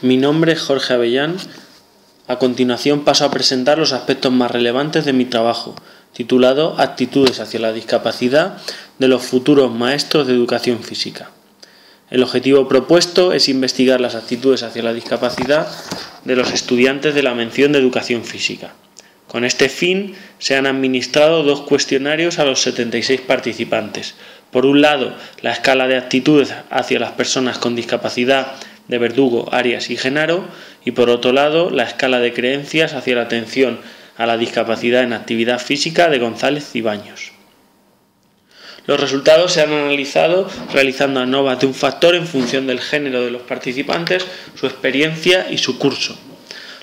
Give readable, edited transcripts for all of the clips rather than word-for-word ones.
Mi nombre es Jorge Avellán. A continuación paso a presentar los aspectos más relevantes de mi trabajo, titulado Actitudes hacia la discapacidad de los futuros maestros de educación física. El objetivo propuesto es investigar las actitudes hacia la discapacidad de los estudiantes de la mención de educación física. Con este fin se han administrado 2 cuestionarios a los 76 participantes. Por un lado, la escala de actitudes hacia las personas con discapacidad de Verdugo, Arias y Genaro, y por otro lado, la escala de creencias hacia la atención a la discapacidad en actividad física de González y Baños. Los resultados se han analizado realizando ANOVA de un factor en función del género de los participantes, su experiencia y su curso.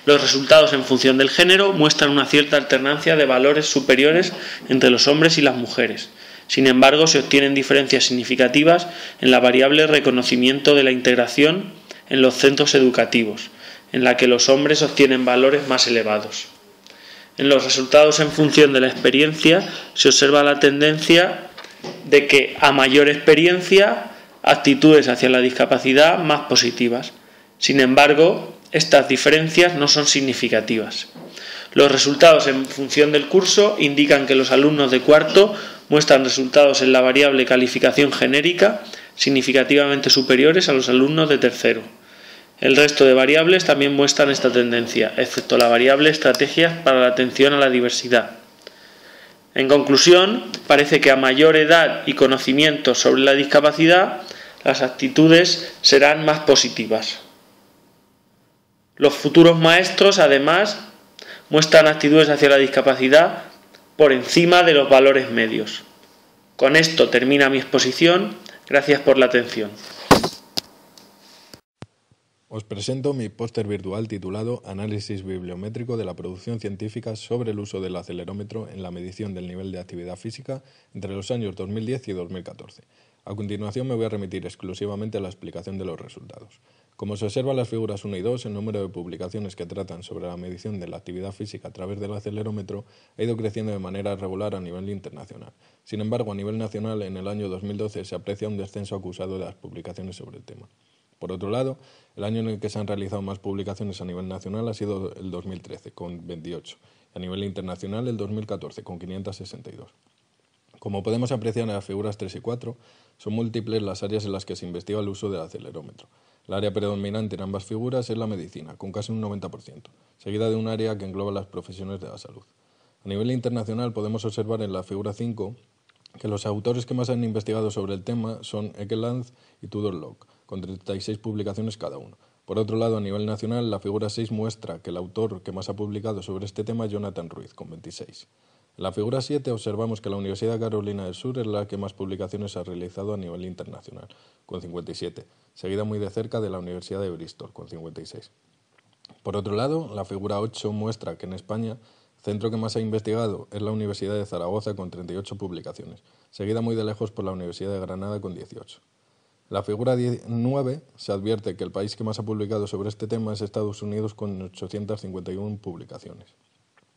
Los resultados en función del género muestran una cierta alternancia de valores superiores entre los hombres y las mujeres. Sin embargo, se obtienen diferencias significativas en la variable reconocimiento de la integración en los centros educativos, en la que los hombres obtienen valores más elevados. En los resultados en función de la experiencia se observa la tendencia de que a mayor experiencia, actitudes hacia la discapacidad más positivas. Sin embargo, estas diferencias no son significativas. Los resultados en función del curso indican que los alumnos de cuarto muestran resultados en la variable calificación genérica significativamente superiores a los alumnos de tercero. El resto de variables también muestran esta tendencia, excepto la variable estrategias para la atención a la diversidad. En conclusión, parece que a mayor edad y conocimiento sobre la discapacidad, las actitudes serán más positivas. Los futuros maestros, además, muestran actitudes hacia la discapacidad por encima de los valores medios. Con esto termina mi exposición. Gracias por la atención. Os presento mi póster virtual titulado Análisis bibliométrico de la producción científica sobre el uso del acelerómetro en la medición del nivel de actividad física entre los años 2010 y 2014. A continuación me voy a remitir exclusivamente a la explicación de los resultados. Como se observa en las figuras 1 y 2, el número de publicaciones que tratan sobre la medición de la actividad física a través del acelerómetro ha ido creciendo de manera regular a nivel internacional. Sin embargo, a nivel nacional, en el año 2012 se aprecia un descenso acusado de las publicaciones sobre el tema. Por otro lado, el año en el que se han realizado más publicaciones a nivel nacional ha sido el 2013, con 28, y a nivel internacional el 2014, con 562. Como podemos apreciar en las figuras 3 y 4, son múltiples las áreas en las que se investiga el uso del acelerómetro. El área predominante en ambas figuras es la medicina, con casi un 90%, seguida de un área que engloba las profesiones de la salud. A nivel internacional podemos observar en la figura 5 que los autores que más han investigado sobre el tema son Ekeland y Tudor Locke, con 36 publicaciones cada uno. Por otro lado, a nivel nacional, la figura 6 muestra que el autor que más ha publicado sobre este tema es Jonathan Ruiz, con 26. En la figura 7 observamos que la Universidad de Carolina del Sur es la que más publicaciones ha realizado a nivel internacional, con 57, seguida muy de cerca de la Universidad de Bristol, con 56. Por otro lado, la figura 8 muestra que en España el centro que más ha investigado es la Universidad de Zaragoza, con 38 publicaciones, seguida muy de lejos por la Universidad de Granada, con 18. En la figura 9 se advierte que el país que más ha publicado sobre este tema es Estados Unidos, con 851 publicaciones.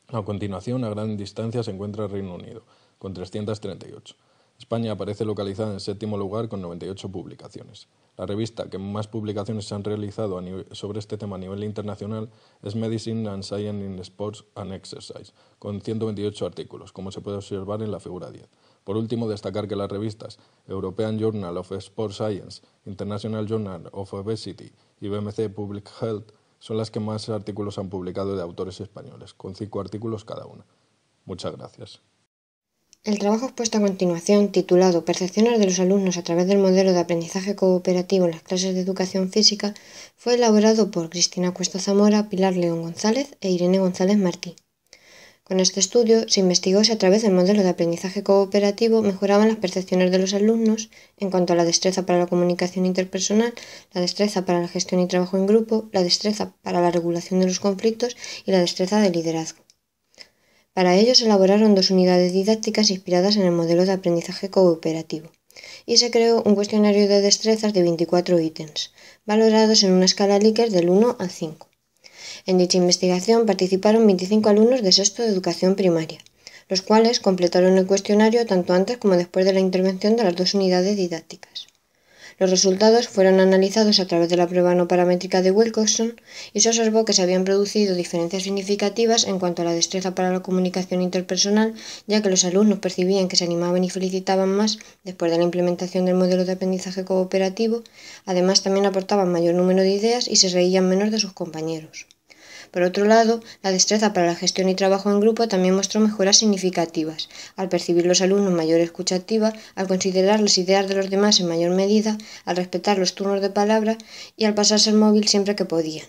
A continuación, a gran distancia se encuentra el Reino Unido, con 338. España aparece localizada en 7º lugar con 98 publicaciones. La revista que más publicaciones se han realizado sobre este tema a nivel internacional es Medicine and Science in Sports and Exercise, con 128 artículos, como se puede observar en la figura 10. Por último, destacar que las revistas European Journal of Sport Science, International Journal of Obesity y BMC Public Health son las que más artículos han publicado de autores españoles, con 5 artículos cada una. Muchas gracias. El trabajo expuesto a continuación, titulado Percepciones de los alumnos a través del modelo de aprendizaje cooperativo en las clases de educación física, fue elaborado por Cristina Cuesta Zamora, Pilar León González e Irene González Martí. Con este estudio se investigó si a través del modelo de aprendizaje cooperativo mejoraban las percepciones de los alumnos en cuanto a la destreza para la comunicación interpersonal, la destreza para la gestión y trabajo en grupo, la destreza para la regulación de los conflictos y la destreza de liderazgo. Para ello se elaboraron 2 unidades didácticas inspiradas en el modelo de aprendizaje cooperativo y se creó un cuestionario de destrezas de 24 ítems, valorados en una escala Likert del 1 al 5. En dicha investigación participaron 25 alumnos de sexto de educación primaria, los cuales completaron el cuestionario tanto antes como después de la intervención de las 2 unidades didácticas. Los resultados fueron analizados a través de la prueba no paramétrica de Wilcoxon y se observó que se habían producido diferencias significativas en cuanto a la destreza para la comunicación interpersonal, ya que los alumnos percibían que se animaban y felicitaban más después de la implementación del modelo de aprendizaje cooperativo. Además, también aportaban mayor número de ideas y se reían menos de sus compañeros. Por otro lado, la destreza para la gestión y trabajo en grupo también mostró mejoras significativas, al percibir los alumnos mayor escucha activa, al considerar las ideas de los demás en mayor medida, al respetar los turnos de palabra y al pasarse el móvil siempre que podían.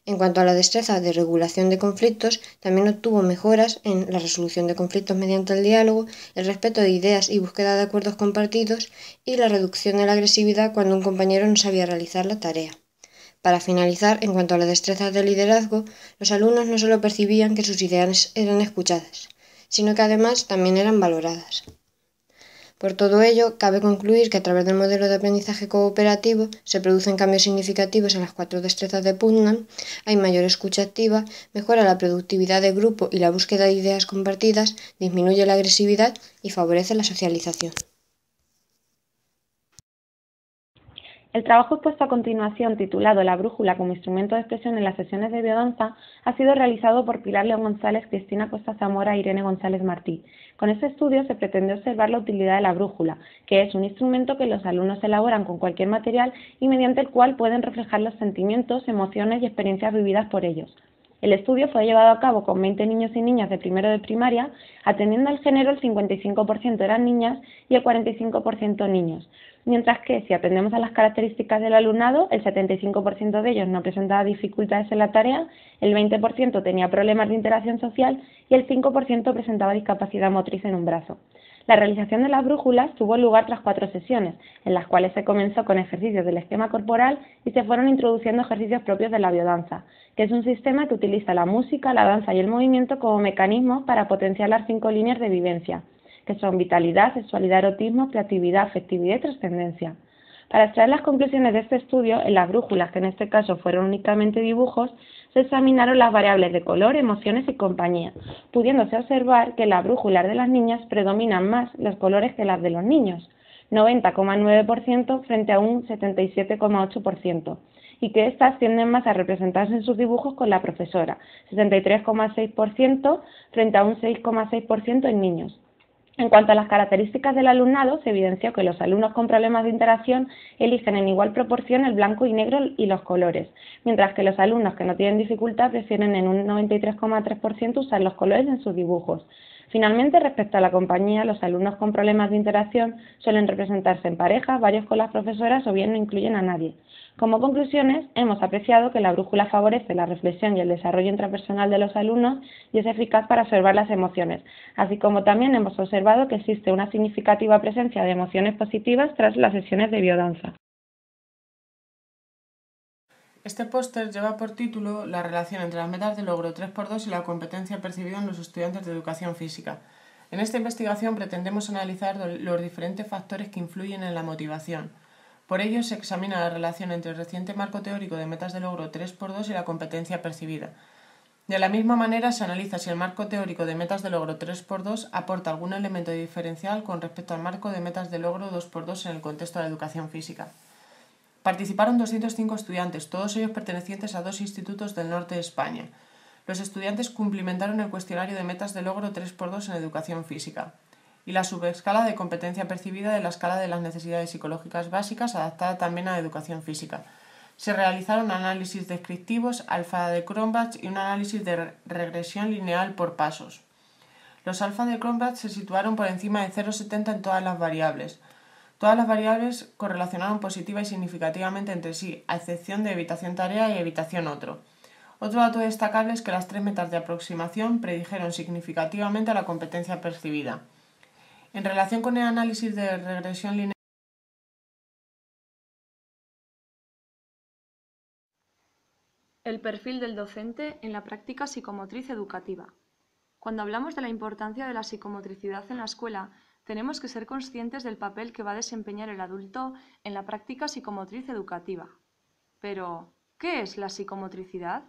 En cuanto a la destreza de regulación de conflictos, también obtuvo mejoras en la resolución de conflictos mediante el diálogo, el respeto de ideas y búsqueda de acuerdos compartidos y la reducción de la agresividad cuando un compañero no sabía realizar la tarea. Para finalizar, en cuanto a las destrezas de liderazgo, los alumnos no solo percibían que sus ideas eran escuchadas, sino que además también eran valoradas. Por todo ello, cabe concluir que a través del modelo de aprendizaje cooperativo se producen cambios significativos en las 4 destrezas de Putnam, hay mayor escucha activa, mejora la productividad de grupo y la búsqueda de ideas compartidas, disminuye la agresividad y favorece la socialización. El trabajo expuesto a continuación, titulado La brújula como instrumento de expresión en las sesiones de biodanza, ha sido realizado por Pilar León González, Cristina Cuesta Zamora e Irene González Martí. Con este estudio se pretende observar la utilidad de la brújula, que es un instrumento que los alumnos elaboran con cualquier material y mediante el cual pueden reflejar los sentimientos, emociones y experiencias vividas por ellos. El estudio fue llevado a cabo con 20 niños y niñas de primero de primaria, atendiendo al género el 55% eran niñas y el 45% niños, mientras que si atendemos a las características del alumnado, el 75% de ellos no presentaba dificultades en la tarea, el 20% tenía problemas de interacción social y el 5% presentaba discapacidad motriz en un brazo. La realización de las brújulas tuvo lugar tras 4 sesiones, en las cuales se comenzó con ejercicios del esquema corporal y se fueron introduciendo ejercicios propios de la biodanza, que es un sistema que utiliza la música, la danza y el movimiento como mecanismos para potenciar las 5 líneas de vivencia, que son vitalidad, sexualidad, erotismo, creatividad, afectividad y trascendencia. Para extraer las conclusiones de este estudio, en las brújulas, que en este caso fueron únicamente dibujos, se examinaron las variables de color, emociones y compañía, pudiéndose observar que en las brújulas de las niñas predominan más los colores que las de los niños, 90,9% frente a un 77,8%, y que éstas tienden más a representarse en sus dibujos con la profesora, 63,6% frente a un 6,6% en niños. En cuanto a las características del alumnado, se evidenció que los alumnos con problemas de interacción eligen en igual proporción el blanco y negro y los colores, mientras que los alumnos que no tienen dificultad prefieren en un 93,3% usar los colores en sus dibujos. Finalmente, respecto a la compañía, los alumnos con problemas de interacción suelen representarse en parejas, varios con las profesoras o bien no incluyen a nadie. Como conclusiones, hemos apreciado que la brújula favorece la reflexión y el desarrollo intrapersonal de los alumnos y es eficaz para observar las emociones, así como también hemos observado que existe una significativa presencia de emociones positivas tras las sesiones de biodanza. Este póster lleva por título la relación entre las metas de logro 3x2 y la competencia percibida en los estudiantes de educación física. En esta investigación pretendemos analizar los diferentes factores que influyen en la motivación. Por ello, se examina la relación entre el reciente marco teórico de metas de logro 3x2 y la competencia percibida. De la misma manera, se analiza si el marco teórico de metas de logro 3x2 aporta algún elemento diferencial con respecto al marco de metas de logro 2x2 en el contexto de la educación física. Participaron 205 estudiantes, todos ellos pertenecientes a 2 institutos del norte de España. Los estudiantes cumplimentaron el cuestionario de metas de logro 3x2 en educación física y la subescala de competencia percibida de la escala de las necesidades psicológicas básicas adaptada también a la educación física. Se realizaron análisis descriptivos, alfa de Cronbach y un análisis de regresión lineal por pasos. Los alfa de Cronbach se situaron por encima de 0,70 en todas las variables. Todas las variables correlacionaron positiva y significativamente entre sí, a excepción de evitación tarea y evitación otro. Otro dato destacable es que las 3 metas de aproximación predijeron significativamente a la competencia percibida. En relación con el análisis de regresión lineal, el perfil del docente en la práctica psicomotriz educativa. Cuando hablamos de la importancia de la psicomotricidad en la escuela, tenemos que ser conscientes del papel que va a desempeñar el adulto en la práctica psicomotriz educativa. Pero, ¿qué es la psicomotricidad?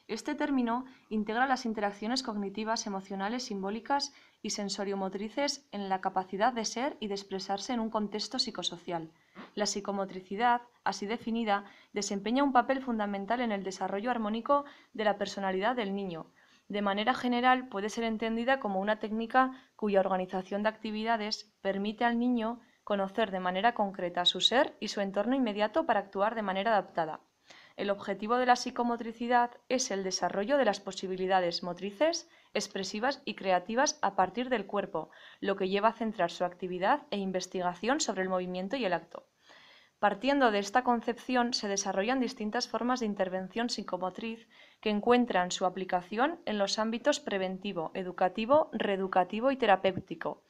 Este término integra las interacciones cognitivas, emocionales, simbólicas y sensoriomotrices en la capacidad de ser y de expresarse en un contexto psicosocial, La psicomotricidad, así definida, desempeña un papel fundamental en el desarrollo armónico de la personalidad del niño. De manera general, puede ser entendida como una técnica cuya organización de actividades permite al niño conocer de manera concreta su ser y su entorno inmediato para actuar de manera adaptada. El objetivo de la psicomotricidad es el desarrollo de las posibilidades motrices, expresivas y creativas a partir del cuerpo, lo que lleva a centrar su actividad e investigación sobre el movimiento y el acto. Partiendo de esta concepción, se desarrollan distintas formas de intervención psicomotriz que encuentran su aplicación en los ámbitos preventivo, educativo, reeducativo y terapéutico.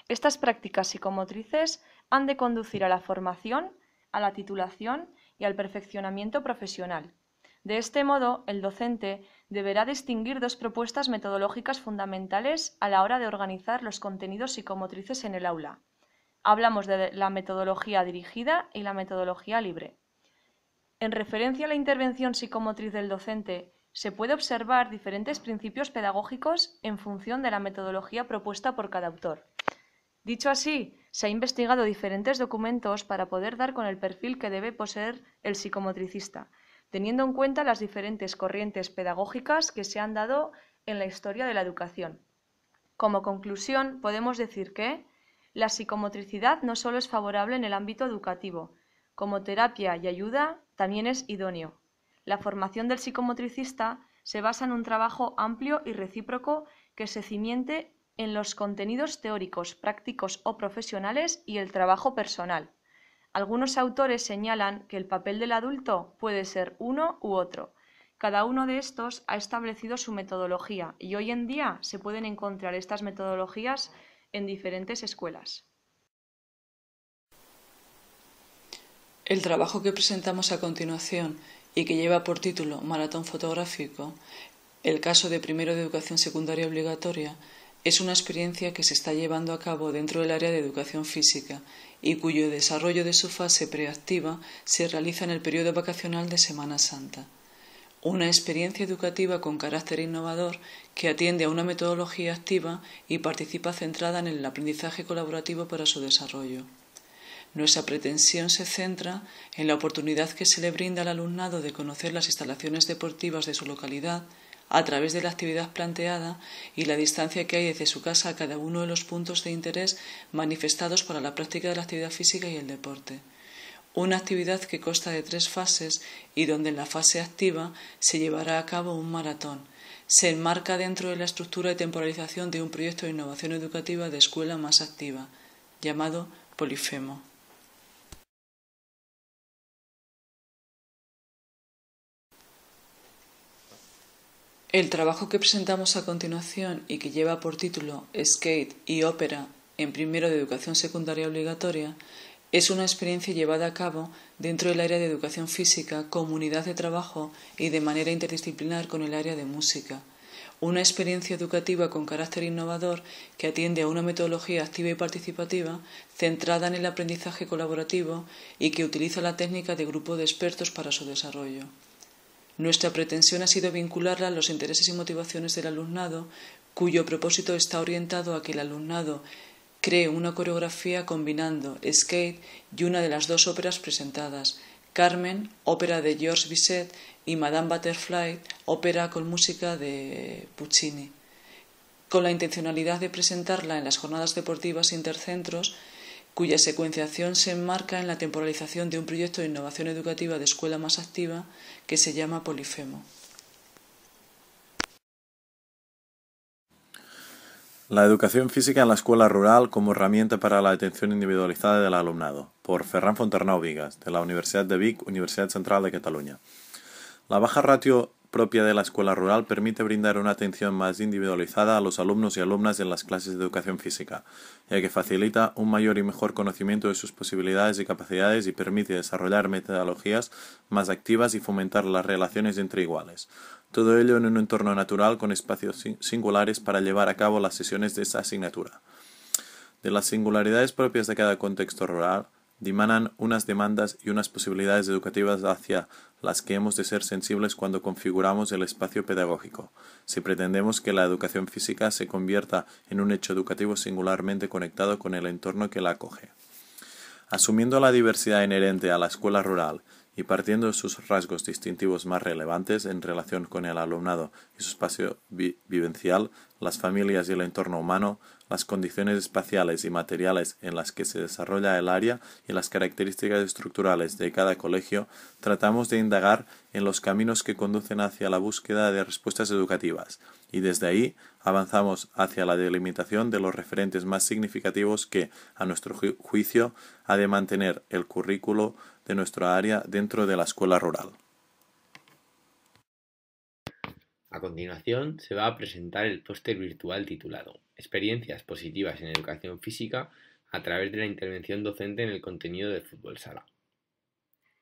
Estas prácticas psicomotrices han de conducir a la formación, a la titulación y al perfeccionamiento profesional. De este modo, el docente deberá distinguir dos propuestas metodológicas fundamentales a la hora de organizar los contenidos psicomotrices en el aula. Hablamos de la metodología dirigida y la metodología libre. En referencia a la intervención psicomotriz del docente, se puede observar diferentes principios pedagógicos en función de la metodología propuesta por cada autor. Dicho así, se ha investigado diferentes documentos para poder dar con el perfil que debe poseer el psicomotricista, teniendo en cuenta las diferentes corrientes pedagógicas que se han dado en la historia de la educación. Como conclusión, podemos decir que la psicomotricidad no solo es favorable en el ámbito educativo, como terapia y ayuda también es idóneo. La formación del psicomotricista se basa en un trabajo amplio y recíproco que se cimiente en los contenidos teóricos, prácticos o profesionales y el trabajo personal. Algunos autores señalan que el papel del adulto puede ser uno u otro. Cada uno de estos ha establecido su metodología y hoy en día se pueden encontrar estas metodologías en diferentes escuelas. El trabajo que presentamos a continuación y que lleva por título Maratón fotográfico, el caso de primero de educación secundaria obligatoria, es una experiencia que se está llevando a cabo dentro del área de educación física y cuyo desarrollo de su fase preactiva se realiza en el periodo vacacional de Semana Santa. Una experiencia educativa con carácter innovador que atiende a una metodología activa y participa centrada en el aprendizaje colaborativo para su desarrollo. Nuestra pretensión se centra en la oportunidad que se le brinda al alumnado de conocer las instalaciones deportivas de su localidad a través de la actividad planteada y la distancia que hay desde su casa a cada uno de los puntos de interés manifestados para la práctica de la actividad física y el deporte. Una actividad que consta de 3 fases y donde en la fase activa se llevará a cabo un maratón. Se enmarca dentro de la estructura de temporalización de un proyecto de innovación educativa de escuela más activa, llamado Polifemo. El trabajo que presentamos a continuación y que lleva por título Skate y ópera en primero de educación secundaria obligatoria es una experiencia llevada a cabo dentro del área de educación física, comunidad de trabajo y de manera interdisciplinar con el área de música. Una experiencia educativa con carácter innovador que atiende a una metodología activa y participativa centrada en el aprendizaje colaborativo y que utiliza la técnica de grupo de expertos para su desarrollo. Nuestra pretensión ha sido vincularla a los intereses y motivaciones del alumnado, cuyo propósito está orientado a que el alumnado cree una coreografía combinando skate y una de las 2 óperas presentadas, Carmen, ópera de Georges Bizet, y Madame Butterfly, ópera con música de Puccini, con la intencionalidad de presentarla en las jornadas deportivas intercentros, cuya secuenciación se enmarca en la temporalización de un proyecto de innovación educativa de escuela más activa que se llama Polifemo. La educación física en la escuela rural como herramienta para la atención individualizada del alumnado, por Ferran Fonternau Vigas, de la Universidad de Vic, Universidad Central de Cataluña. La baja ratio propia de la escuela rural permite brindar una atención más individualizada a los alumnos y alumnas en las clases de educación física, ya que facilita un mayor y mejor conocimiento de sus posibilidades y capacidades y permite desarrollar metodologías más activas y fomentar las relaciones entre iguales. Todo ello en un entorno natural con espacios singulares para llevar a cabo las sesiones de esta asignatura. De las singularidades propias de cada contexto rural, dimanan unas demandas y unas posibilidades educativas hacia las que hemos de ser sensibles cuando configuramos el espacio pedagógico, si pretendemos que la educación física se convierta en un hecho educativo singularmente conectado con el entorno que la acoge. Asumiendo la diversidad inherente a la escuela rural y partiendo de sus rasgos distintivos más relevantes en relación con el alumnado y su espacio vivencial, las familias y el entorno humano, las condiciones espaciales y materiales en las que se desarrolla el área y las características estructurales de cada colegio, tratamos de indagar en los caminos que conducen hacia la búsqueda de respuestas educativas, y desde ahí avanzamos hacia la delimitación de los referentes más significativos que, a nuestro juicio, ha de mantener el currículo de nuestra área dentro de la escuela rural. A continuación se va a presentar el póster virtual titulado Experiencias positivas en educación física a través de la intervención docente en el contenido de fútbol sala.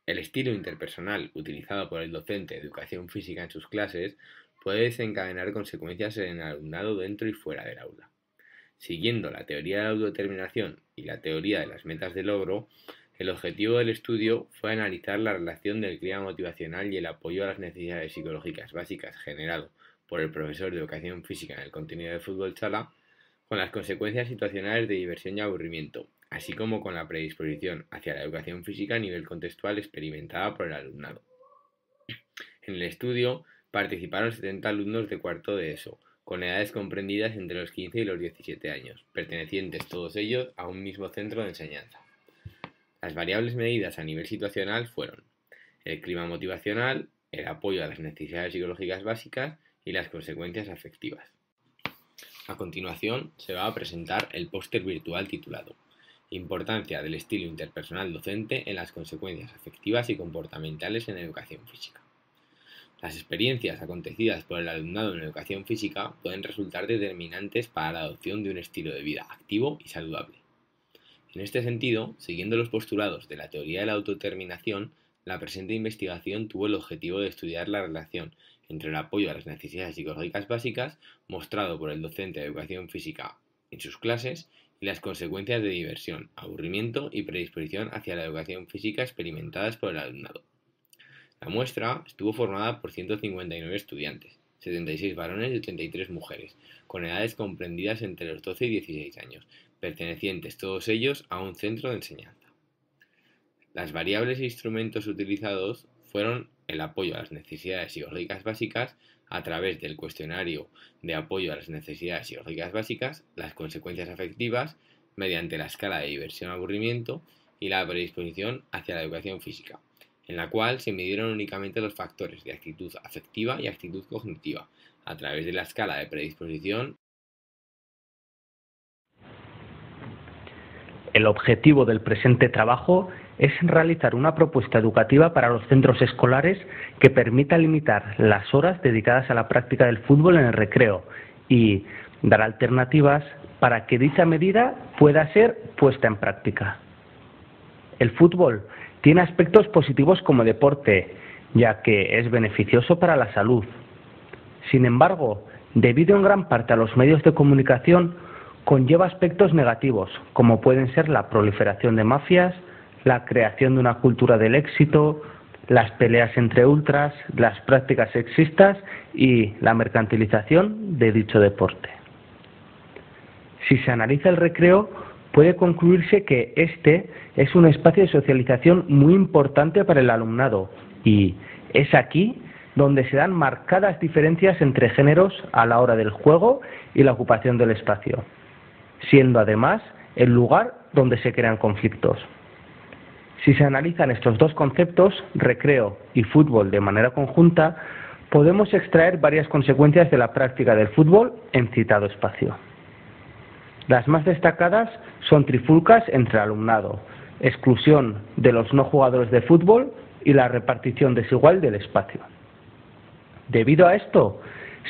El estilo interpersonal utilizado por el docente de educación física en sus clases puede desencadenar consecuencias en el alumnado dentro y fuera del aula. Siguiendo la teoría de la autodeterminación y la teoría de las metas de logro, el objetivo del estudio fue analizar la relación del clima motivacional y el apoyo a las necesidades psicológicas básicas generado por el profesor de educación física en el contenido de fútbol sala con las consecuencias situacionales de diversión y aburrimiento, así como con la predisposición hacia la educación física a nivel contextual experimentada por el alumnado. En el estudio participaron 70 alumnos de cuarto de ESO, con edades comprendidas entre los 15 y los 17 años, pertenecientes todos ellos a un mismo centro de enseñanza. Las variables medidas a nivel situacional fueron el clima motivacional, el apoyo a las necesidades psicológicas básicas y las consecuencias afectivas. A continuación se va a presentar el póster virtual titulado Importancia del estilo interpersonal docente en las consecuencias afectivas y comportamentales en educación física. Las experiencias acontecidas por el alumnado en educación física pueden resultar determinantes para la adopción de un estilo de vida activo y saludable. En este sentido, siguiendo los postulados de la teoría de la autodeterminación, la presente investigación tuvo el objetivo de estudiar la relación entre el apoyo a las necesidades psicológicas básicas mostrado por el docente de educación física en sus clases y las consecuencias de diversión, aburrimiento y predisposición hacia la educación física experimentadas por el alumnado. La muestra estuvo formada por 159 estudiantes, 76 varones y 83 mujeres, con edades comprendidas entre los 12 y 16 años, pertenecientes todos ellos a un centro de enseñanza. Las variables e instrumentos utilizados fueron el apoyo a las necesidades psicológicas básicas a través del cuestionario de apoyo a las necesidades psicológicas básicas, las consecuencias afectivas mediante la escala de diversión-aburrimiento y la predisposición hacia la educación física, en la cual se midieron únicamente los factores de actitud afectiva y actitud cognitiva a través de la escala de predisposición. El objetivo del presente trabajo es realizar una propuesta educativa para los centros escolares que permita limitar las horas dedicadas a la práctica del fútbol en el recreo y dar alternativas para que dicha medida pueda ser puesta en práctica. El fútbol tiene aspectos positivos como deporte, ya que es beneficioso para la salud. Sin embargo, debido en gran parte a los medios de comunicación, conlleva aspectos negativos, como pueden ser la proliferación de mafias, la creación de una cultura del éxito, las peleas entre ultras, las prácticas sexistas y la mercantilización de dicho deporte. Si se analiza el recreo, puede concluirse que este es un espacio de socialización muy importante para el alumnado y es aquí donde se dan marcadas diferencias entre géneros a la hora del juego y la ocupación del espacio, siendo además el lugar donde se crean conflictos. Si se analizan estos dos conceptos, recreo y fútbol, de manera conjunta, podemos extraer varias consecuencias de la práctica del fútbol en citado espacio. Las más destacadas son trifulcas entre el alumnado, exclusión de los no jugadores de fútbol y la repartición desigual del espacio. Debido a esto,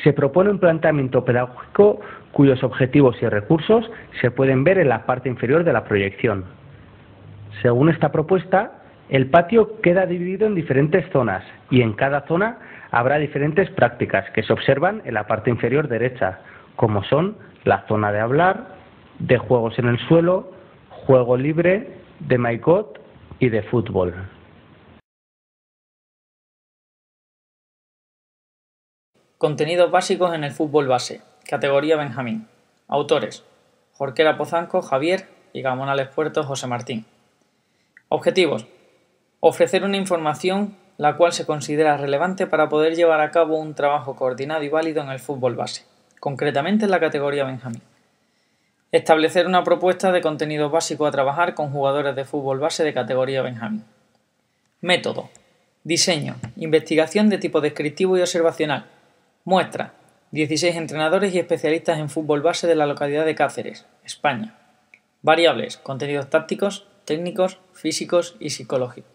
se propone un planteamiento pedagógico cuyos objetivos y recursos se pueden ver en la parte inferior de la proyección. Según esta propuesta, el patio queda dividido en diferentes zonas y en cada zona habrá diferentes prácticas que se observan en la parte inferior derecha, como son la zona de hablar, de juegos en el suelo, juego libre, de maillot y de fútbol. Contenidos básicos en el fútbol base, categoría Benjamín. Autores: Jorquera Pozanco, Javier y Gamonales Puerto, José Martín. Objetivos. Ofrecer una información la cual se considera relevante para poder llevar a cabo un trabajo coordinado y válido en el fútbol base, concretamente en la categoría Benjamín. Establecer una propuesta de contenido básico a trabajar con jugadores de fútbol base de categoría Benjamín. Método. Diseño. Investigación de tipo descriptivo y observacional. Muestra. 16 entrenadores y especialistas en fútbol base de la localidad de Cáceres, España. Variables. Contenidos tácticos, técnicos, físicos y psicológicos.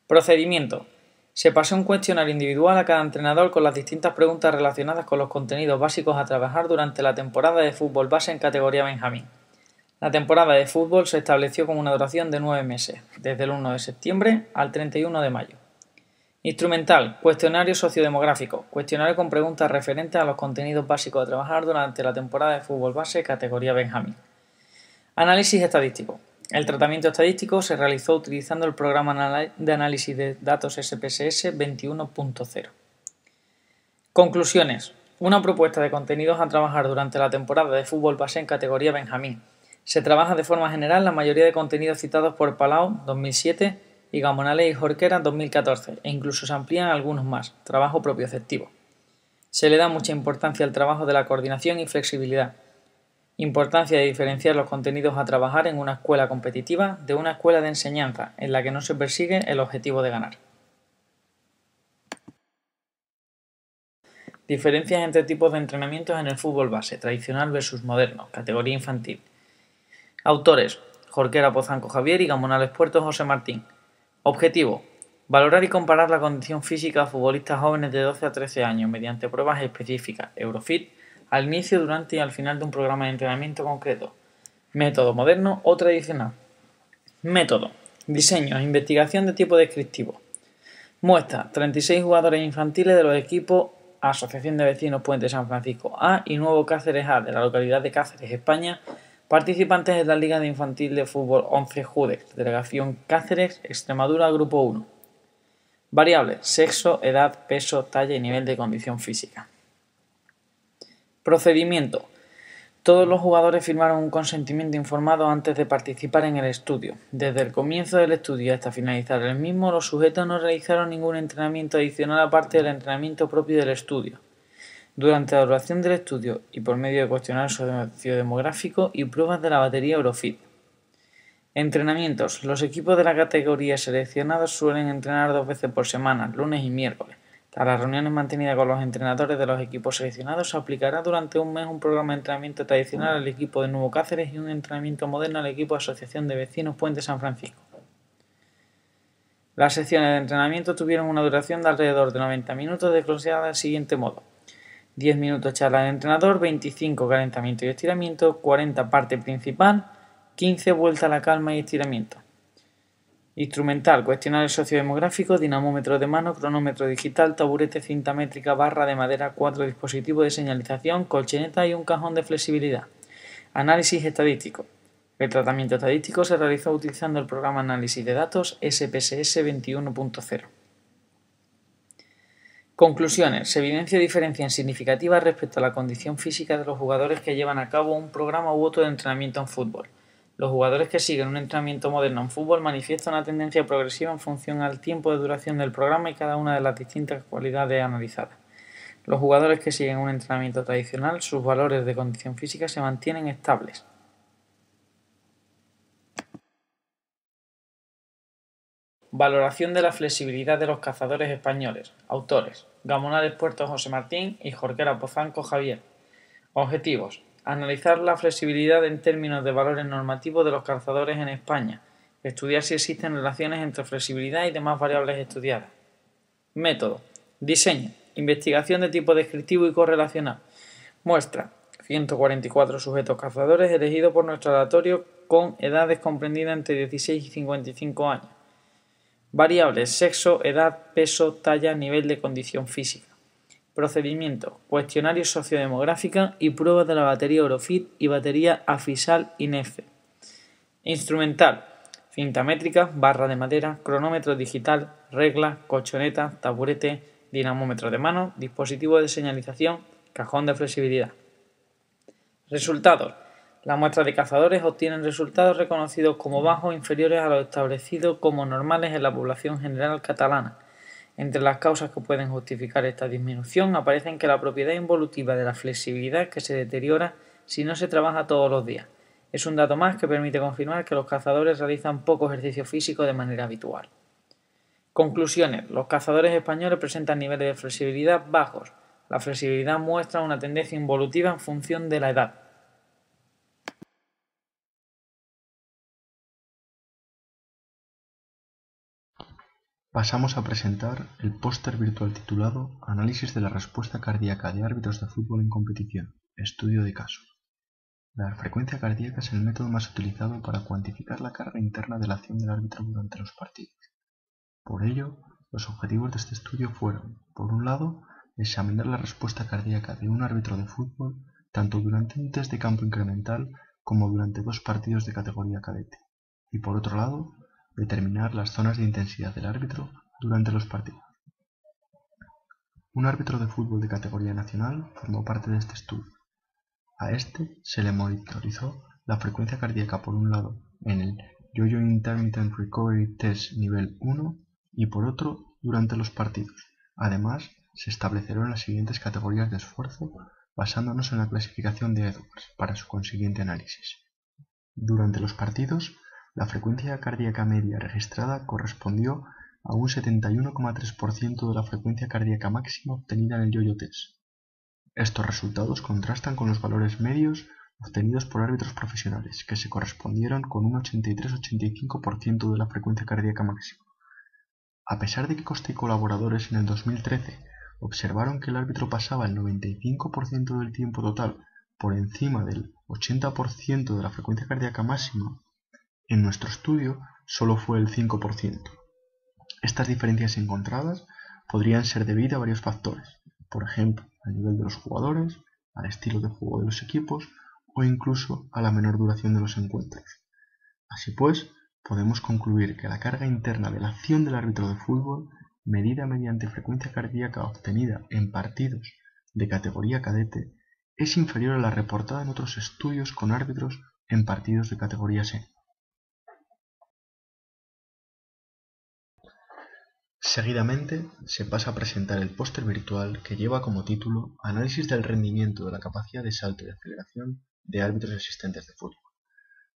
Procedimiento. Se pasó un cuestionario individual a cada entrenador con las distintas preguntas relacionadas con los contenidos básicos a trabajar durante la temporada de fútbol base en categoría Benjamín. La temporada de fútbol se estableció con una duración de 9 meses, desde el 1 de septiembre al 31 de mayo. Instrumental. Cuestionario sociodemográfico. Cuestionario con preguntas referentes a los contenidos básicos a trabajar durante la temporada de fútbol base categoría Benjamín. Análisis estadístico. El tratamiento estadístico se realizó utilizando el programa de análisis de datos SPSS 21.0. Conclusiones. Una propuesta de contenidos a trabajar durante la temporada de fútbol base en categoría Benjamín. Se trabaja de forma general la mayoría de contenidos citados por Palau 2007 y Gamonales y Jorquera 2014 e incluso se amplían algunos más, trabajo propioceptivo. Se le da mucha importancia al trabajo de la coordinación y flexibilidad. Importancia de diferenciar los contenidos a trabajar en una escuela competitiva de una escuela de enseñanza en la que no se persigue el objetivo de ganar. Diferencias entre tipos de entrenamientos en el fútbol base, tradicional versus moderno, categoría infantil. Autores: Jorquera Pozanco Javier y Gamonales Puerto José Martín. Objetivo: valorar y comparar la condición física de futbolistas jóvenes de 12 a 13 años mediante pruebas específicas, Eurofit, al inicio, durante y al final de un programa de entrenamiento concreto. Método moderno o tradicional. Método. Diseño. Investigación de tipo descriptivo. Muestra. 36 jugadores infantiles de los equipos Asociación de Vecinos Puente San Francisco A y Nuevo Cáceres A de la localidad de Cáceres, España, participantes en la Liga de Infantil de Fútbol 11 Judex, Delegación Cáceres, Extremadura, Grupo 1. Variables: sexo, edad, peso, talla y nivel de condición física. Procedimiento. Todos los jugadores firmaron un consentimiento informado antes de participar en el estudio. Desde el comienzo del estudio hasta finalizar el mismo, los sujetos no realizaron ningún entrenamiento adicional aparte del entrenamiento propio del estudio. Durante la duración del estudio y por medio de cuestionario sociodemográfico y pruebas de la batería Eurofit. Entrenamientos. Los equipos de la categoría seleccionados suelen entrenar 2 veces por semana, lunes y miércoles. Tras las reuniones mantenidas con los entrenadores de los equipos seleccionados, se aplicará durante un mes un programa de entrenamiento tradicional al equipo de Nuevo Cáceres y un entrenamiento moderno al equipo de Asociación de Vecinos Puente San Francisco. Las secciones de entrenamiento tuvieron una duración de alrededor de 90 minutos, desglosada del siguiente modo: 10 minutos charla del entrenador, 25 calentamiento y estiramiento, 40 parte principal, 15 vuelta a la calma y estiramiento. Instrumental: cuestionario sociodemográfico, dinamómetro de mano, cronómetro digital, taburete, cinta métrica, barra de madera, 4 dispositivos de señalización, colchoneta y un cajón de flexibilidad. Análisis estadístico. El tratamiento estadístico se realizó utilizando el programa de análisis de datos SPSS 21.0. Conclusiones. Se evidencia diferencias significativas respecto a la condición física de los jugadores que llevan a cabo un programa u otro de entrenamiento en fútbol. Los jugadores que siguen un entrenamiento moderno en fútbol manifiestan una tendencia progresiva en función al tiempo de duración del programa y cada una de las distintas cualidades analizadas. Los jugadores que siguen un entrenamiento tradicional, sus valores de condición física se mantienen estables. Valoración de la flexibilidad de los cazadores españoles. Autores: Gamonales Puerto José Martín y Jorquera Pozanco Javier. Objetivos: analizar la flexibilidad en términos de valores normativos de los cazadores en España. Estudiar si existen relaciones entre flexibilidad y demás variables estudiadas. Método: diseño. Investigación de tipo descriptivo y correlacional. Muestra: 144 sujetos cazadores elegidos por nuestro aleatorio con edades comprendidas entre 16 y 55 años. Variables: sexo, edad, peso, talla, nivel de condición física. Procedimiento: cuestionario sociodemográfico y pruebas de la batería Eurofit y batería Afisal INEFE. Instrumental: cinta métrica, barra de madera, cronómetro digital, regla, colchoneta, taburete, dinamómetro de mano, dispositivo de señalización, cajón de flexibilidad. Resultados: La muestra de cazadores obtienen resultados reconocidos como bajos o inferiores a los establecidos como normales en la población general catalana. Entre las causas que pueden justificar esta disminución aparecen que la propiedad involutiva de la flexibilidad que se deteriora si no se trabaja todos los días. Es un dato más que permite confirmar que los cazadores realizan poco ejercicio físico de manera habitual. Conclusiones. Los cazadores españoles presentan niveles de flexibilidad bajos. La flexibilidad muestra una tendencia involutiva en función de la edad. Pasamos a presentar el póster virtual titulado Análisis de la respuesta cardíaca de árbitros de fútbol en competición, estudio de caso. La frecuencia cardíaca es el método más utilizado para cuantificar la carga interna de la acción del árbitro durante los partidos. Por ello, los objetivos de este estudio fueron, por un lado, examinar la respuesta cardíaca de un árbitro de fútbol tanto durante un test de campo incremental como durante 2 partidos de categoría cadete, y por otro lado, determinar las zonas de intensidad del árbitro durante los partidos. Un árbitro de fútbol de categoría nacional formó parte de este estudio. A este se le monitorizó la frecuencia cardíaca por un lado en el Yo-Yo Intermittent Recovery Test nivel 1 y por otro durante los partidos. Además, se establecieron las siguientes categorías de esfuerzo basándonos en la clasificación de Edwards para su consiguiente análisis. Durante los partidos, la frecuencia cardíaca media registrada correspondió a un 71,3% de la frecuencia cardíaca máxima obtenida en el Yo-Yo Test. Estos resultados contrastan con los valores medios obtenidos por árbitros profesionales, que se correspondieron con un 83-85% de la frecuencia cardíaca máxima. A pesar de que Costa y colaboradores en el 2013 observaron que el árbitro pasaba el 95% del tiempo total por encima del 80% de la frecuencia cardíaca máxima, en nuestro estudio solo fue el 5%. Estas diferencias encontradas podrían ser debidas a varios factores, por ejemplo, al nivel de los jugadores, al estilo de juego de los equipos o incluso a la menor duración de los encuentros. Así pues, podemos concluir que la carga interna de la acción del árbitro de fútbol, medida mediante frecuencia cardíaca obtenida en partidos de categoría cadete, es inferior a la reportada en otros estudios con árbitros en partidos de categoría senior. Seguidamente, se pasa a presentar el póster virtual que lleva como título Análisis del rendimiento de la capacidad de salto y aceleración de árbitros y asistentes de fútbol.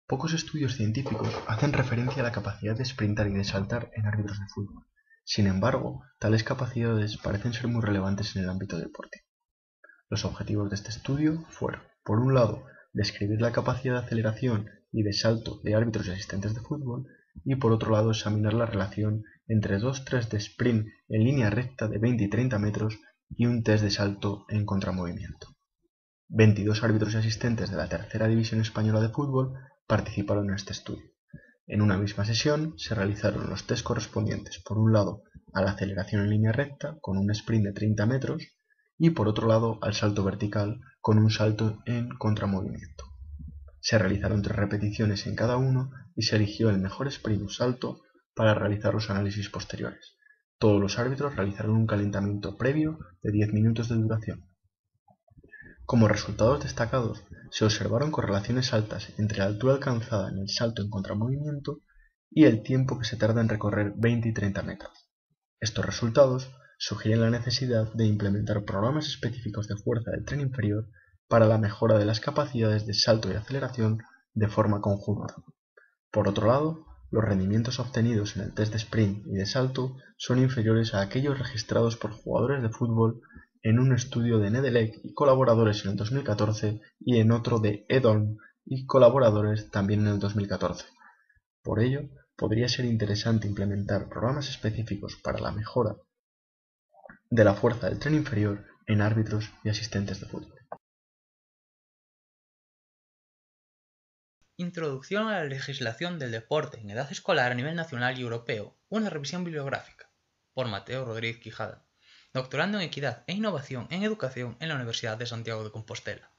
Pocos estudios científicos hacen referencia a la capacidad de sprintar y de saltar en árbitros de fútbol. Sin embargo, tales capacidades parecen ser muy relevantes en el ámbito deportivo. Los objetivos de este estudio fueron, por un lado, describir la capacidad de aceleración y de salto de árbitros y asistentes de fútbol, y por otro lado examinar la relación entre 2 test de sprint en línea recta de 20 y 30 metros y un test de salto en contramovimiento. 22 árbitros y asistentes de la tercera división española de fútbol participaron en este estudio. En una misma sesión se realizaron los test correspondientes por un lado a la aceleración en línea recta con un sprint de 30 metros y por otro lado al salto vertical con un salto en contramovimiento. Se realizaron 3 repeticiones en cada uno y se eligió el mejor sprint o salto para realizar los análisis posteriores. Todos los árbitros realizaron un calentamiento previo de 10 minutos de duración. Como resultados destacados, se observaron correlaciones altas entre la altura alcanzada en el salto en contramovimiento y el tiempo que se tarda en recorrer 20 y 30 metros. Estos resultados sugieren la necesidad de implementar programas específicos de fuerza del tren inferior para la mejora de las capacidades de salto y aceleración de forma conjunta. Por otro lado, los rendimientos obtenidos en el test de sprint y de salto son inferiores a aquellos registrados por jugadores de fútbol en un estudio de Nedelec y colaboradores en el 2014 y en otro de Edholm y colaboradores también en el 2014. Por ello, podría ser interesante implementar programas específicos para la mejora de la fuerza del tren inferior en árbitros y asistentes de fútbol. Introducción a la legislación del deporte en edad escolar a nivel nacional y europeo, una revisión bibliográfica, por Mateo Rodríguez Quijada, doctorando en Equidad e Innovación en Educación en la Universidad de Santiago de Compostela.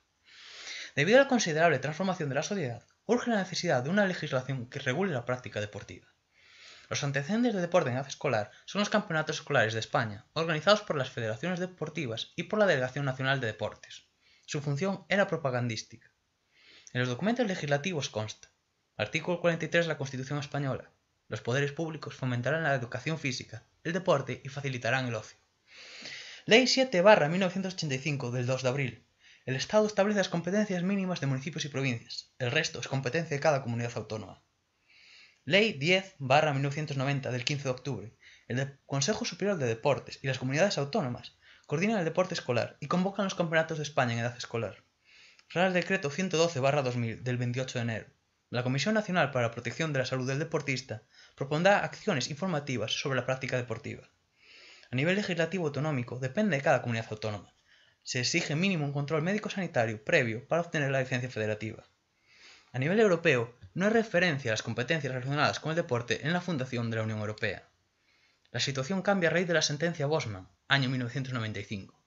Debido a la considerable transformación de la sociedad, urge la necesidad de una legislación que regule la práctica deportiva. Los antecedentes del deporte en edad escolar son los campeonatos escolares de España, organizados por las federaciones deportivas y por la Delegación Nacional de Deportes. Su función era propagandística. En los documentos legislativos consta: artículo 43 de la Constitución Española. Los poderes públicos fomentarán la educación física, el deporte y facilitarán el ocio. Ley 7/1985 del 2 de abril. El Estado establece las competencias mínimas de municipios y provincias. El resto es competencia de cada comunidad autónoma. Ley 10/1990 del 15 de octubre. El Consejo Superior de Deportes y las comunidades autónomas coordinan el deporte escolar y convocan los campeonatos de España en edad escolar. Real Decreto 112/2000 del 28 de enero. La Comisión Nacional para la Protección de la Salud del Deportista propondrá acciones informativas sobre la práctica deportiva. A nivel legislativo autonómico depende de cada comunidad autónoma. Se exige mínimo un control médico-sanitario previo para obtener la licencia federativa. A nivel europeo, no hay referencia a las competencias relacionadas con el deporte en la fundación de la Unión Europea. La situación cambia a raíz de la sentencia Bosman, año 1995.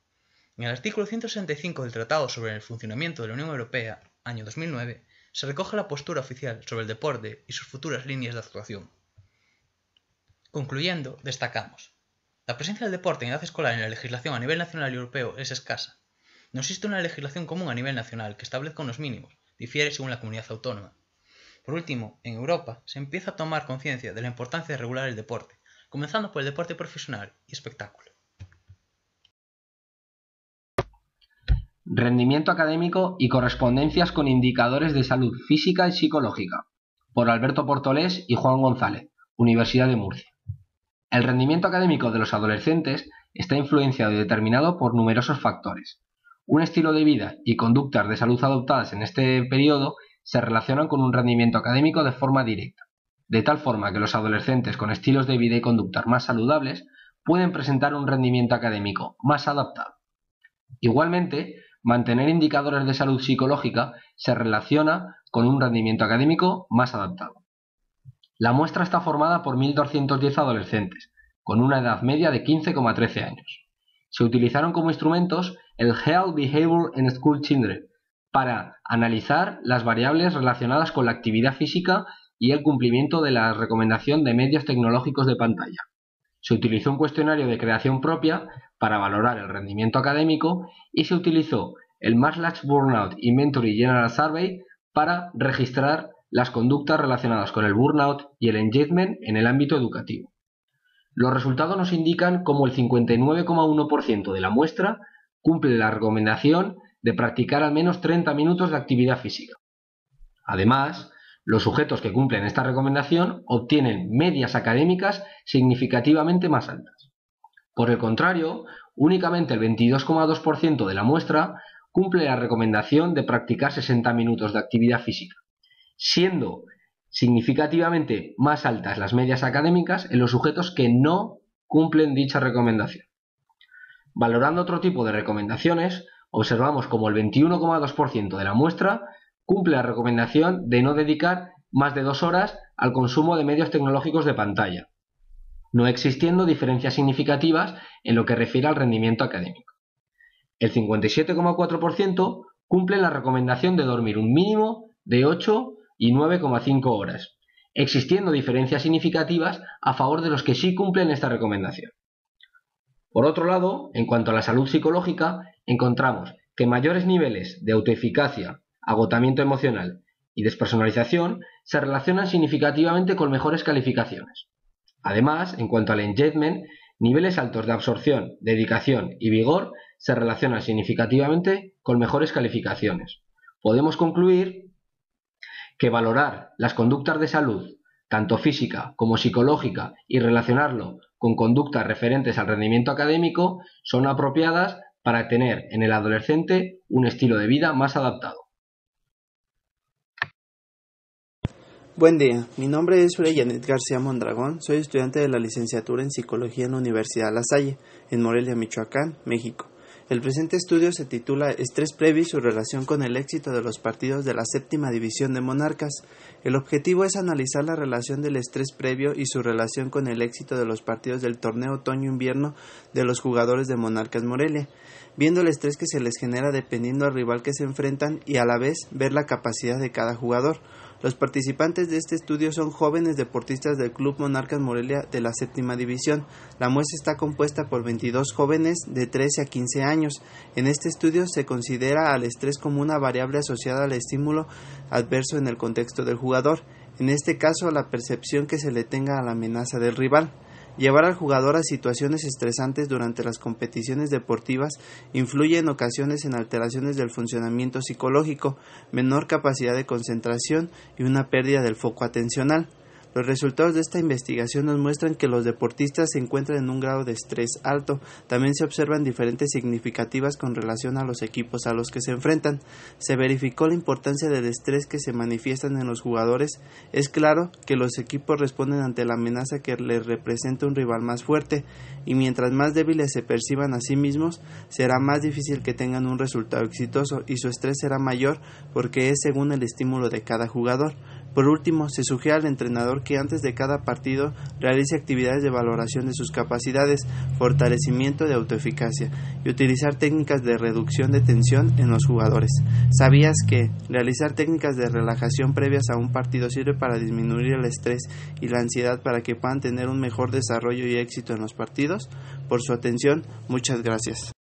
En el artículo 165 del Tratado sobre el Funcionamiento de la Unión Europea, año 2009, se recoge la postura oficial sobre el deporte y sus futuras líneas de actuación. Concluyendo, destacamos: la presencia del deporte en edad escolar en la legislación a nivel nacional y europeo es escasa. No existe una legislación común a nivel nacional que establezca unos mínimos, difiere según la comunidad autónoma. Por último, en Europa se empieza a tomar conciencia de la importancia de regular el deporte, comenzando por el deporte profesional y espectáculo. Rendimiento académico y correspondencias con indicadores de salud física y psicológica, por Alberto Portolés y Juan González, Universidad de Murcia. El rendimiento académico de los adolescentes está influenciado y determinado por numerosos factores. Un estilo de vida y conductas de salud adoptadas en este periodo se relacionan con un rendimiento académico de forma directa, de tal forma que los adolescentes con estilos de vida y conductas más saludables pueden presentar un rendimiento académico más adaptado. Igualmente, mantener indicadores de salud psicológica se relaciona con un rendimiento académico más adaptado. La muestra está formada por 1.210 adolescentes, con una edad media de 15,13 años. Se utilizaron como instrumentos el Health Behavior in School Children para analizar las variables relacionadas con la actividad física y el cumplimiento de la recomendación de medios tecnológicos de pantalla. Se utilizó un cuestionario de creación propia para valorar el rendimiento académico y se utilizó el Maslach Burnout Inventory General Survey para registrar las conductas relacionadas con el burnout y el engagement en el ámbito educativo. Los resultados nos indican cómo el 59,1% de la muestra cumple la recomendación de practicar al menos 30 minutos de actividad física. Además, los sujetos que cumplen esta recomendación obtienen medias académicas significativamente más altas. Por el contrario, únicamente el 22,2% de la muestra cumple la recomendación de practicar 60 minutos de actividad física, siendo significativamente más altas las medias académicas en los sujetos que no cumplen dicha recomendación. Valorando otro tipo de recomendaciones, observamos como el 21,2% de la muestra cumple la recomendación de no dedicar más de 2 horas al consumo de medios tecnológicos de pantalla, no existiendo diferencias significativas en lo que refiere al rendimiento académico. El 57,4% cumple la recomendación de dormir un mínimo de 8 y 9,5 horas, existiendo diferencias significativas a favor de los que sí cumplen esta recomendación. Por otro lado, en cuanto a la salud psicológica, encontramos que mayores niveles de autoeficacia, agotamiento emocional y despersonalización se relacionan significativamente con mejores calificaciones. Además, en cuanto al engagement, niveles altos de absorción, dedicación y vigor se relacionan significativamente con mejores calificaciones. Podemos concluir que valorar las conductas de salud, tanto física como psicológica, y relacionarlo con conductas referentes al rendimiento académico son apropiadas para tener en el adolescente un estilo de vida más adaptado. Buen día, mi nombre es Fray Janet García Mondragón, soy estudiante de la licenciatura en Psicología en la Universidad La Salle, en Morelia, Michoacán, México. El presente estudio se titula Estrés previo y su relación con el éxito de los partidos de la séptima división de Monarcas. El objetivo es analizar la relación del estrés previo y su relación con el éxito de los partidos del torneo otoño-invierno de los jugadores de Monarcas Morelia, viendo el estrés que se les genera dependiendo al rival que se enfrentan y a la vez ver la capacidad de cada jugador. Los participantes de este estudio son jóvenes deportistas del Club Monarcas Morelia de la 7ª División. La muestra está compuesta por 22 jóvenes de 13 a 15 años. En este estudio se considera al estrés como una variable asociada al estímulo adverso en el contexto del jugador, en este caso la percepción que se le tenga a la amenaza del rival. Llevar al jugador a situaciones estresantes durante las competiciones deportivas influye en ocasiones en alteraciones del funcionamiento psicológico, menor capacidad de concentración y una pérdida del foco atencional. Los resultados de esta investigación nos muestran que los deportistas se encuentran en un grado de estrés alto. También se observan diferencias significativas con relación a los equipos a los que se enfrentan. Se verificó la importancia del estrés que se manifiestan en los jugadores. Es claro que los equipos responden ante la amenaza que les representa un rival más fuerte, y mientras más débiles se perciban a sí mismos, será más difícil que tengan un resultado exitoso y su estrés será mayor porque es según el estímulo de cada jugador. Por último, se sugiere al entrenador que antes de cada partido realice actividades de valoración de sus capacidades, fortalecimiento de autoeficacia y utilizar técnicas de reducción de tensión en los jugadores. ¿Sabías que realizar técnicas de relajación previas a un partido sirve para disminuir el estrés y la ansiedad para que puedan tener un mejor desarrollo y éxito en los partidos? Por su atención, muchas gracias.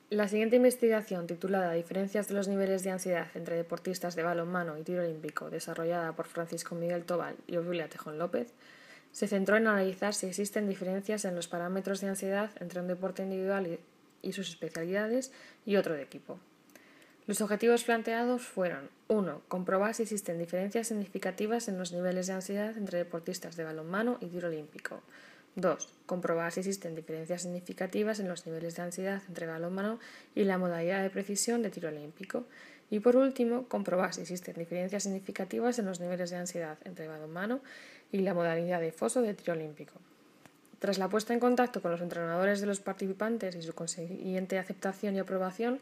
La siguiente investigación, titulada Diferencias de los niveles de ansiedad entre deportistas de balonmano y tiro olímpico, desarrollada por Francisco Miguel Tobal y Obdulia Tejón López, se centró en analizar si existen diferencias en los parámetros de ansiedad entre un deporte individual y sus especialidades y otro de equipo. Los objetivos planteados fueron: 1. Comprobar si existen diferencias significativas en los niveles de ansiedad entre deportistas de balonmano y tiro olímpico. 2. Comprobar si existen diferencias significativas en los niveles de ansiedad entre balonmano y la modalidad de precisión de tiro olímpico. Y por último, comprobar si existen diferencias significativas en los niveles de ansiedad entre balonmano y la modalidad de foso de tiro olímpico. Tras la puesta en contacto con los entrenadores de los participantes y su consiguiente aceptación y aprobación,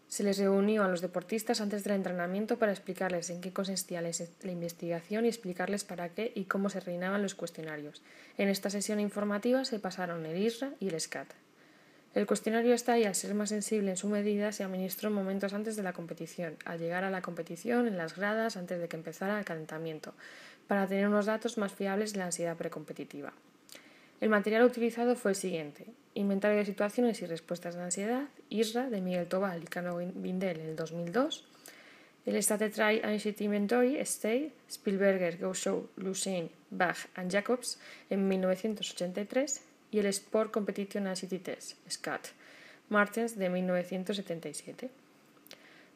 se les reunió a los deportistas antes del entrenamiento para explicarles en qué consistía la investigación y explicarles para qué y cómo se rellenaban los cuestionarios. En esta sesión informativa se pasaron el ISRA y el SCAT. El cuestionario STAI, al ser más sensible en su medida, se administró momentos antes de la competición, al llegar a la competición, en las gradas, antes de que empezara el calentamiento, para tener unos datos más fiables de la ansiedad precompetitiva. El material utilizado fue el siguiente: Inventario de situaciones y respuestas de ansiedad, ISRA, de Miguel Tobal y Cano Bindel en el 2002, el State Try Anxiety Inventory, STAI, Spielberger, Gauchow, Lucene, Bach y Jacobs en 1983, y el Sport Competition Anxiety Test, SCAT, Martens, de 1977.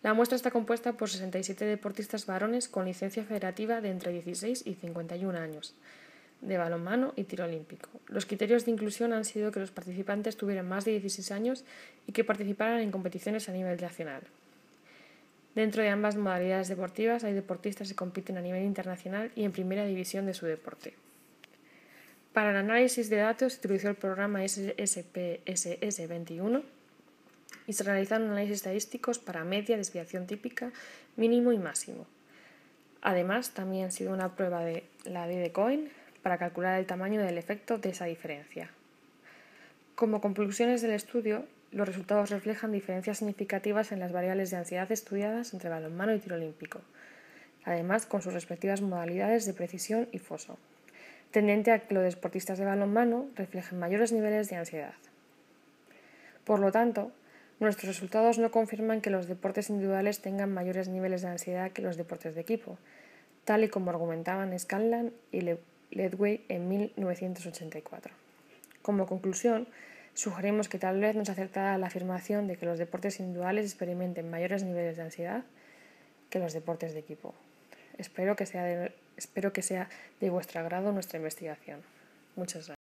La muestra está compuesta por 67 deportistas varones con licencia federativa de entre 16 y 51 años, de balonmano y tiro olímpico. Los criterios de inclusión han sido que los participantes tuvieran más de 16 años y que participaran en competiciones a nivel nacional. Dentro de ambas modalidades deportivas hay deportistas que compiten a nivel internacional y en primera división de su deporte. Para el análisis de datos se utilizó el programa SPSS 21 y se realizaron análisis estadísticos para media, desviación típica, mínimo y máximo. Además, también ha sido una prueba de la D de Cohen para calcular el tamaño del efecto de esa diferencia. Como conclusiones del estudio, los resultados reflejan diferencias significativas en las variables de ansiedad estudiadas entre balonmano y tiro olímpico, además con sus respectivas modalidades de precisión y foso, tendente a que los deportistas de balonmano reflejen mayores niveles de ansiedad. Por lo tanto, nuestros resultados no confirman que los deportes individuales tengan mayores niveles de ansiedad que los deportes de equipo, tal y como argumentaban Scanlan y Ledway en 1984. Como conclusión, sugerimos que tal vez no es acertada la afirmación de que los deportes individuales experimenten mayores niveles de ansiedad que los deportes de equipo. Espero que sea de vuestro agrado nuestra investigación. Muchas gracias.